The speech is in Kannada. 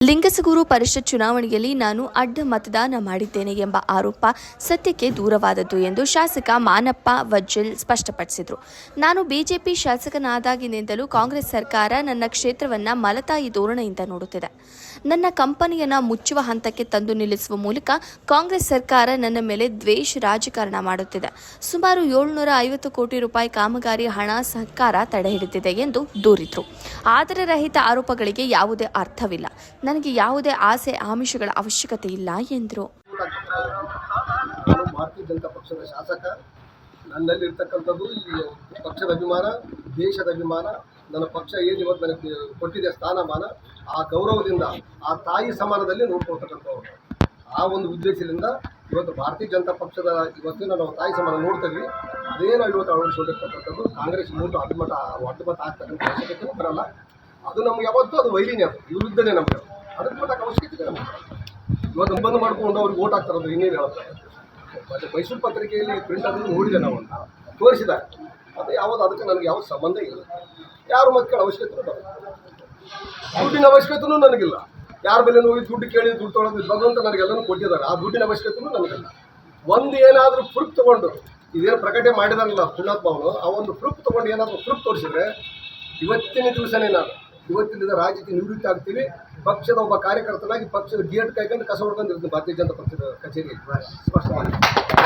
ಲಿಂಗಸಗೂರು ಪರಿಷತ್ ಚುನಾವಣೆಯಲ್ಲಿ ನಾನು ಅಡ್ಡ ಮತದಾನ ಮಾಡಿದ್ದೇನೆ ಎಂಬ ಆರೋಪ ಸತ್ಯಕ್ಕೆ ದೂರವಾದದ್ದು ಎಂದು ಶಾಸಕ ಮಾನಪ್ಪ ವಜ್ಜಲ್ ಸ್ಪಷ್ಟಪಡಿಸಿದರು. ನಾನು ಬಿಜೆಪಿ ಶಾಸಕನಾದಾಗಿನಿಂದಲೂ ಕಾಂಗ್ರೆಸ್ ಸರ್ಕಾರ ನನ್ನ ಕ್ಷೇತ್ರವನ್ನು ಮಲತಾಯಿ ಧೋರಣೆಯಿಂದ ನೋಡುತ್ತಿದೆ. ನನ್ನ ಕಂಪನಿಯನ್ನು ಮುಚ್ಚುವ ಹಂತಕ್ಕೆ ತಂದು ನಿಲ್ಲಿಸುವ ಮೂಲಕ ಕಾಂಗ್ರೆಸ್ ಸರ್ಕಾರ ನನ್ನ ಮೇಲೆ ದ್ವೇಷ ರಾಜಕಾರಣ ಮಾಡುತ್ತಿದೆ. ಸುಮಾರು 750 ಕೋಟಿ ರೂಪಾಯಿ ಕಾಮಗಾರಿ ಹಣ ಸರ್ಕಾರ ತಡೆಹಿಡಿದಿದೆ ಎಂದು ದೂರಿದರು. ಆಧಾರರಹಿತ ಆರೋಪಗಳಿಗೆ ಯಾವುದೇ ಅರ್ಥವಿಲ್ಲ. ನನಗೆ ಯಾವುದೇ ಆಸೆ ಆಮಿಷಗಳ ಅವಶ್ಯಕತೆ ಇಲ್ಲ ಎಂದರು. ನಾನು ಭಾರತೀಯ ಜನತಾ ಪಕ್ಷದ ಶಾಸಕ. ನನ್ನಲ್ಲಿ ಇರ್ತಕ್ಕಂಥದ್ದು ಈ ಪಕ್ಷದ ಅಭಿಮಾನ, ದೇಶದ ಅಭಿಮಾನ. ನನ್ನ ಪಕ್ಷ ಏನು ಇವತ್ತು ನನಗೆ ಕೊಟ್ಟಿದೆ ಸ್ಥಾನಮಾನ, ಆ ಗೌರವದಿಂದ ಆ ತಾಯಿ ಸಮಾನದಲ್ಲಿ ನೋಡ್ಕೊಳ್ತಕ್ಕಂಥವ್ರು. ಆ ಒಂದು ಉದ್ದೇಶದಿಂದ ಇವತ್ತು ಭಾರತೀಯ ಜನತಾ ಪಕ್ಷದ ಇವತ್ತು ನಾವು ತಾಯಿ ಸಮಾನ ನೋಡ್ತೀವಿ. ಅದೇ ನಾವು ಇವತ್ತು ಅಳವಡಿಸಿಕೊಂಡಿರ್ತಕ್ಕಂಥದ್ದು. ಕಾಂಗ್ರೆಸ್ ಮೂಟು ಅಡ್ಡಮತ ಆಗ್ತಕ್ಕಂಥ ಅವಶ್ಯಕತೆ ಬರಲ್ಲ. ಅದು ನಮ್ಗೆ ಯಾವತ್ತೂ ಅದು ವೈರಿನೇ, ಅದು ವಿರುದ್ಧನೇ ನಮಗೆ. ಅದಕ್ಕೆ ಮಟ್ಟಕ್ಕೆ ಅವಶ್ಯಕತೆ ಇದೆ ನಮಗೆ. ಇವತ್ತು ಬಂದು ಮಾಡ್ಕೊಂಡು ಅವ್ರಿಗೆ ಓಟ್ ಹಾಕ್ತಾರದು ಇನ್ನೇನು ಹೇಳ್ತಾರೆ. ಮತ್ತು ಮೈಸೂರು ಪತ್ರಿಕೆಯಲ್ಲಿ ಪ್ರಿಂಟ್ ಅದನ್ನು ನೋಡಿದೆ, ನಾವು ತೋರಿಸಿದ್ದಾರೆ. ಅದು ಯಾವುದು ಅದಕ್ಕೆ ನನಗೆ ಯಾವ ಸಂಬಂಧ ಇಲ್ಲ. ಯಾರು ಮಕ್ಕಳ ಅವಶ್ಯಕತೆ ಬರಲ್ಲ. ದುಡ್ಡಿನ ಅವಶ್ಯಕತೆಯೂ ನನಗಿಲ್ಲ. ಯಾರ ಮೇಲೆ ಹೋಗಿ ದುಡ್ಡು ಕೇಳಿ ದುಡ್ಡು ತೊಗೊಳೋದು ಭಗವಂತ ನನಗೆಲ್ಲನೂ ಕೊಟ್ಟಿದ್ದಾರೆ. ಆ ದುಡ್ಡಿನ ಅವಶ್ಯಕತೆಯೂ ನನಗಿಲ್ಲ. ಒಂದು ಏನಾದರೂ ಪ್ರೂಫ್ ತೊಗೊಂಡು ಇದೇನು ಪ್ರಕಟಣೆ ಮಾಡಿದಾರಲ್ಲ ಪುಣ್ಯಾತ್ಮವನು, ಆ ಒಂದು ಪ್ರೂಫ್ ತೊಗೊಂಡು ಏನಾದರೂ ಪ್ರೂಫ್ ತೋರಿಸಿದ್ರೆ ಇವತ್ತಿನ ದಿವಸನೇ ನಾನು ಇವತ್ತಿನಿಂದ ರಾಜ್ಯಕ್ಕೆ ನಿವೃತ್ತಿ ಆಗ್ತೀವಿ. ಪಕ್ಷದ ಒಬ್ಬ ಕಾರ್ಯಕರ್ತನಾಗಿ ಪಕ್ಷದ ಗೇಟ್ ಕಾಯ್ಕೊಂಡು ಕಸ ಹೊಡ್ಕೊಂಡಿರ್ತೀನಿ ಭಾರತೀಯ ಜನತಾ ಪಕ್ಷದ ಕಚೇರಿಯಲ್ಲಿ ಸ್ಪಷ್ಟವಾಗಿ.